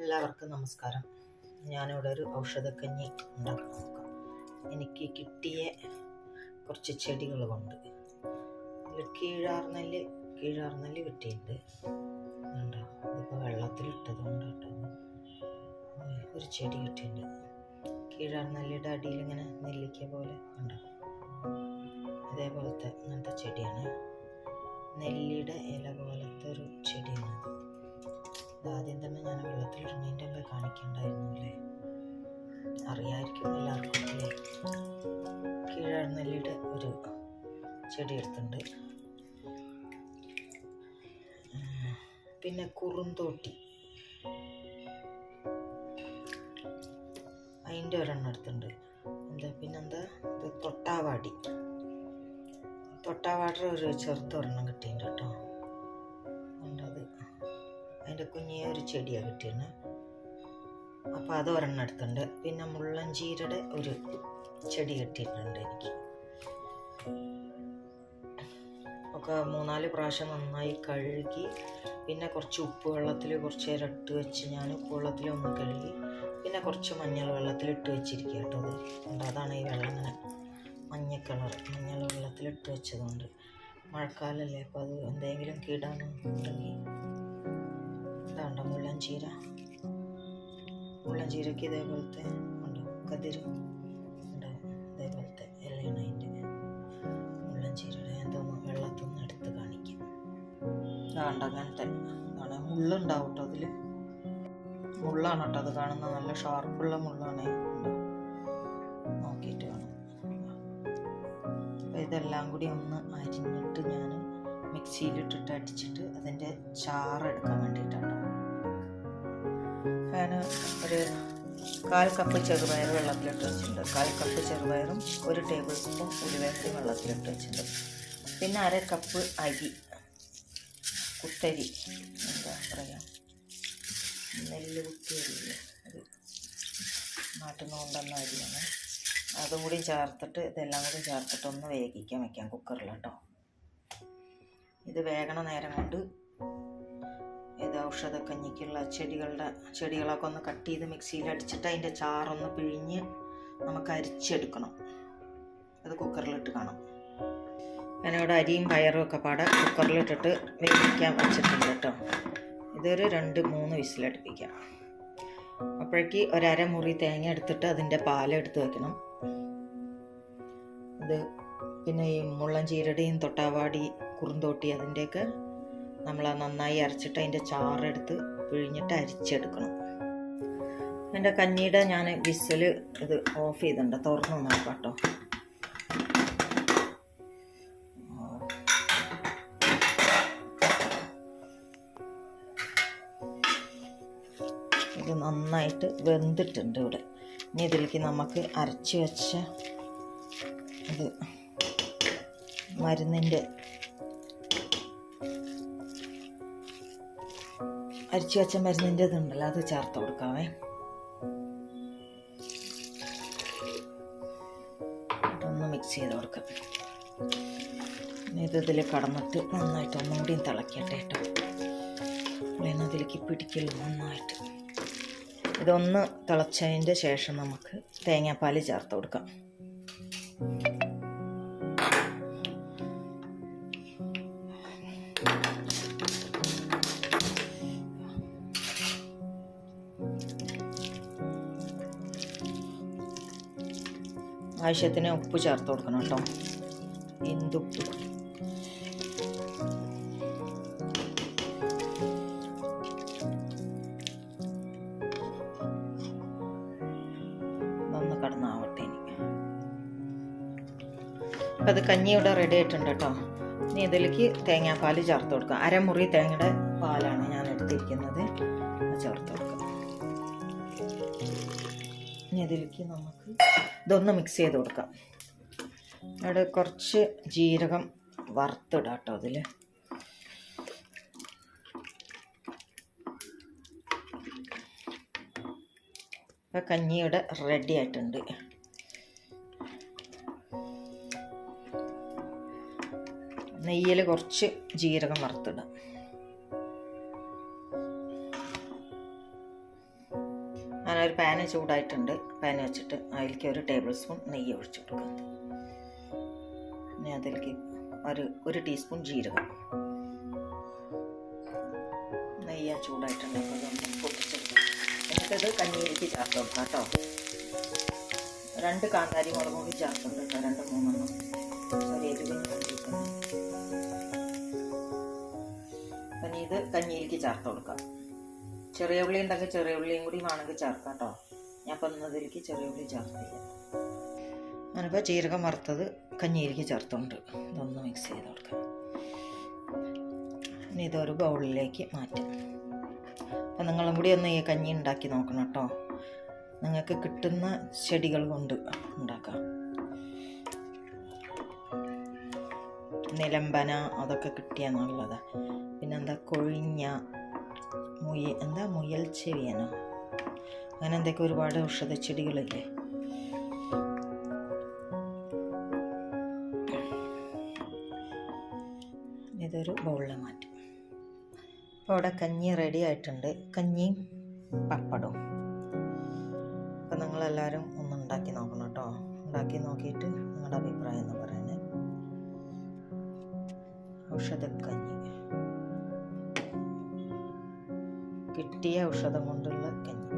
എല്ലാവർക്കും നമസ്കാരം. ഞാനിവിടെ ഒരു ഔഷധക്കഞ്ഞി ഉണ്ടാക്കാൻ നോക്കാം. എനിക്ക് കിട്ടിയ കുറച്ച് ചെടികൾ കൊണ്ട് ഇതിൽ കീഴാർനെല്ലി കിട്ടിയിട്ടുണ്ട്. ഉണ്ടോ, ഇതിപ്പോൾ വെള്ളത്തിലിട്ടത് കൊണ്ട് കേട്ടോ. ഒരു ചെടി കിട്ടിയിട്ടുണ്ട്. കീഴാർനെല്ലിയുടെ അടിയിൽ ഇങ്ങനെ നെല്ലിക്ക പോലെ ഉണ്ടോ, അതേപോലത്തെ അങ്ങനത്തെ ചെടിയാണ്. നെല്ലിയുടെ ഇല പോലത്തെ ഒരു ചെടിയാണ്. ആദ്യം തന്നെ ഞാൻ വെള്ളത്തിലിടുന്നതിൻ്റെ മുമ്പേ കാണിക്കണ്ടായിരുന്നു അല്ലേ? അറിയാമായിരിക്കും എല്ലാവർക്കും അല്ലേ? കീഴാർനെല്ലിയുടെ ഒരു ചെടി എടുത്തിട്ടുണ്ട്. പിന്നെ കുറുന്തോട്ടി, അതിൻ്റെ ഒരെണ്ണം എടുത്തിട്ടുണ്ട്. പിന്നെന്താ ഇത് തൊട്ടാവാടിയുടെ ഒരു ചെറുതൊരെണ്ണം കിട്ടിയിട്ടുണ്ട് കേട്ടോ. അത് അതിൻ്റെ കുഞ്ഞിയ ഒരു ചെടിയാണ് കിട്ടിയത്. അപ്പോൾ അത് ഒരെണ്ണം എടുത്തിട്ടുണ്ട്. പിന്നെ മുള്ളഞ്ചീരയുടെ ഒരു ചെടി കിട്ടിയിട്ടുണ്ട് എനിക്ക്. ഒക്കെ 3-4 പ്രാവശ്യം നന്നായി കഴുകി, പിന്നെ കുറച്ച് ഉപ്പ് വെള്ളത്തിൽ കുറച്ച് നേരം ഇട്ട് വെച്ച്, ഞാൻ ഉപ്പ് വെള്ളത്തിൽ ഒന്ന് കഴുകി, പിന്നെ കുറച്ച് മഞ്ഞൾ വെള്ളത്തിൽ ഇട്ട് വെച്ചിരിക്കുക കേട്ടോ. അത് അതാണ് ഈ വെള്ളം ഇങ്ങനെ മഞ്ഞൾ വെള്ളത്തിൽ ഇട്ട് വെച്ചതുകൊണ്ട്. മഴക്കാലമല്ലേ, അപ്പോൾ അത് എന്തെങ്കിലും കീടാണുണ്ടെങ്കിൽ ഇതാണ്ടോ മുള്ളഞ്ചീരയ്ക്ക് ഇതേപോലത്തെ ഉണ്ടോ, കതിരും ഉണ്ടാവും, ഇതേപോലത്തെ ഇലയാണ് അതിൻ്റെ മുള്ളഞ്ചീരയുടെ. എന്തോന്ന് വെള്ളത്തിൽ നിന്ന് എടുത്ത് കാണിക്കാം. ഇതാണ്ട് അങ്ങനത്തെ ആണ്, മുള്ളുണ്ടാവും കേട്ടോ അതിൽ. മുള്ളാണ് കേട്ടോ അത് കാണുന്നത്, നല്ല ഷാർപ്പുള്ള മുള്ളാണ്. നോക്കിയിട്ട് വേണം. അപ്പോൾ ഇതെല്ലാം കൂടി ഒന്ന് അരിഞ്ഞിട്ട് ഞാൻ മിക്സിയിലിട്ടിട്ട് അടിച്ചിട്ട് അതിൻ്റെ ചാറെടുക്കാൻ വേണ്ടിയിട്ടാണ്. ഞാൻ ഒരു 1/4 കപ്പ് ചെറുപയർ വെള്ളത്തിലിട്ട് വെച്ചിട്ടുണ്ട്. 1/4 കപ്പ് ചെറുപയറും 1 ടേബിൾ സ്പൂൺ ഉലുവയും വെള്ളത്തിലിട്ട് വെച്ചിട്ടുണ്ട്. പിന്നെ 1/2 കപ്പ് അരി, കുത്തരി, എന്താ പറയുക, നെല്ല് കുത്തി അരിയില്ലേ, അത് നാട്ടിൽ നിന്ന് കൊണ്ടുവന്ന അരിയാണ്. അതും കൂടി ചേർത്തിട്ട് ഇതെല്ലാം കൂടി ചേർത്തിട്ട് ഒന്ന് വേവിക്കാൻ വയ്ക്കാം കുക്കറിൽ കേട്ടോ. ഇത് വേഗണ നേരം കൊണ്ട് ഇത് ഔഷധക്കഞ്ഞിക്കുള്ള ചെടികളൊക്കെ ഒന്ന് കട്ട് ചെയ്ത് മിക്സിയിൽ അടിച്ചിട്ട് അതിൻ്റെ ചാറൊന്ന് പിഴിഞ്ഞ് നമുക്ക് അരിച്ചെടുക്കണം. അത് കുക്കറിലിട്ട് കാണാം. ഞാനിവിടെ അരിയും പയറും ഒക്കെ കുക്കറിലിട്ടിട്ട് വേവിക്കാൻ വെച്ചിട്ടുണ്ട് കേട്ടോ. ഇതൊരു 2-3 വിസിലടുപ്പിക്കാം. അപ്പോഴേക്ക് 1/2 മുറി തേങ്ങ എടുത്തിട്ട് അതിൻ്റെ പാലെടുത്ത് വെക്കണം. ഇത് പിന്നെ ഈ മുള്ളഞ്ചീരയുടെയും തൊട്ടാവാടി, കുറുന്തോട്ടി, അതിൻ്റെയൊക്കെ നമ്മൾ നന്നായി അരച്ചിട്ട് അതിൻ്റെ ചാറെടുത്ത് പിഴിഞ്ഞിട്ട് അരിച്ചെടുക്കണം. എൻ്റെ കഞ്ഞിയുടെ ഞാൻ വിസിൽ ഇത് ഓഫ് ചെയ്തിട്ടുണ്ട്. തുറന്നു നോക്കാം കേട്ടോ. ഇത് നന്നായിട്ട് വെന്തിട്ടുണ്ട് ഇവിടെ. ഇനി ഇതിലേക്ക് നമുക്ക് അരച്ച് വെച്ച ഇത് മരുന്നിൻ്റെ ഇതുണ്ടല്ലോ, അത് ചേർത്ത് കൊടുക്കാവേ. ഇതൊന്ന് മിക്സ് ചെയ്ത് കൊടുക്കാം. ഇതിൽ കടന്നിട്ട് നന്നായിട്ട് ഒന്നുകൂടിയും തിളക്കട്ടെ കേട്ടോ. അതിലേക്ക് പിടിക്കല്ലോ നന്നായിട്ട്. ഇതൊന്ന് തിളച്ചതിൻ്റെ ശേഷം നമുക്ക് തേങ്ങാപ്പാൽ ചേർത്ത് കൊടുക്കാം. ആവശ്യത്തിന് ഉപ്പ് ചേർത്ത് കൊടുക്കണം കേട്ടോ, ഇന്ദുപ്പ്. ഇതൊന്ന് കടന്നാവട്ടെ ഇനി. അപ്പം അത് കഞ്ഞി ഇവിടെ റെഡി ആയിട്ടുണ്ട് കേട്ടോ. ഇനി ഇതിലേക്ക് തേങ്ങാപ്പാൽ ചേർത്ത് കൊടുക്കാം. 1/2 മുറി തേങ്ങയുടെ പാലാണ് ഞാൻ എടുത്തിരിക്കുന്നത്. ചേർത്ത് കൊടുക്കാം. ഇനി ഇതിലേക്ക് നമുക്ക് ഇതൊന്ന് മിക്സ് ചെയ്ത് കൊടുക്കാം. അവിടെ കുറച്ച് ജീരകം വറുത്തിടാം കേട്ടോ അതിൽ. ഇപ്പം കഞ്ഞിയുടെ റെഡി ആയിട്ടുണ്ട്. നെയ്യിൽ കുറച്ച് ജീരകം വറുത്തിടാം. അങ്ങനെ ഒരു പാന് ചൂടായിട്ടുണ്ട്. പാൻ വെച്ചിട്ട് അതിലേക്ക് 1 ടേബിൾ സ്പൂൺ നെയ്യ് ഒഴിച്ചു കൊടുക്കുക. ഇനി അതിലേക്ക് ഒരു ടീസ്പൂൺ ജീരകം. നെയ്യ് ചൂടായിട്ടുണ്ട്. അപ്പോൾ അതൊന്ന് പൊട്ടിച്ചെടുക്കാം. എന്നിട്ടത് കഞ്ഞിയിലേക്ക് ചേർത്ത് കൊടുക്കാം കേട്ടോ. 2 കാന്താരി മുളക് കൂടി ചേർത്തുണ്ട് കേട്ടോ, 2-3 ഒരു എരിവിന് വേണ്ടിയിട്ട്. പിന്നെ ഇത് കഞ്ഞിയിലേക്ക് ചേർത്ത് കൊടുക്കാം. ചെറിയ ഉള്ളി ഉണ്ടെങ്കിൽ ചെറിയ ഉള്ളിയും കൂടി വേണമെങ്കിൽ ചേർക്കാം കേട്ടോ. ഞാൻ അപ്പം ഇന്നതിലേക്ക് ചെറിയ ഉള്ളി ചേർത്തില്ല. ഞാനിപ്പോൾ ജീരകം വറുത്തത് കഞ്ഞിയിലേക്ക് ചേർത്തുണ്ട്. ഇതൊന്ന് മിക്സ് ചെയ്ത് കൊടുക്കാം. ഇനി ഇതൊരു ബൗളിലേക്ക് മാറ്റാം. അപ്പം നിങ്ങളും കൂടി ഒന്ന് ഈ കഞ്ഞി ഉണ്ടാക്കി നോക്കണം കേട്ടോ. നിങ്ങൾക്ക് കിട്ടുന്ന ചെടികൾ കൊണ്ട് ഉണ്ടാക്കാം. നിലമ്പന അതൊക്കെ കിട്ടിയാൽ നല്ലതാണ്. പിന്നെന്താ കൊഴിഞ്ഞ മുയൽ ചെവിയനോ അങ്ങനെ എന്തൊക്കെ ഒരുപാട് ഔഷധ ചെടികളില്ലേ. ഇതൊരു ബൗളിൽ മാറ്റി. അപ്പോൾ അവിടെ കഞ്ഞി റെഡി ആയിട്ടുണ്ട്. കഞ്ഞിയും പപ്പടവും. അപ്പം നിങ്ങളെല്ലാവരും ഒന്ന് ഉണ്ടാക്കി നോക്കണം കേട്ടോ. ഉണ്ടാക്കി നോക്കിയിട്ട് നിങ്ങളുടെ അഭിപ്രായം എന്ന് പറയണേ. ഔഷധക്കഞ്ഞി, കിട്ടിയ ഔഷധം കൊണ്ടുള്ള കഞ്ഞി.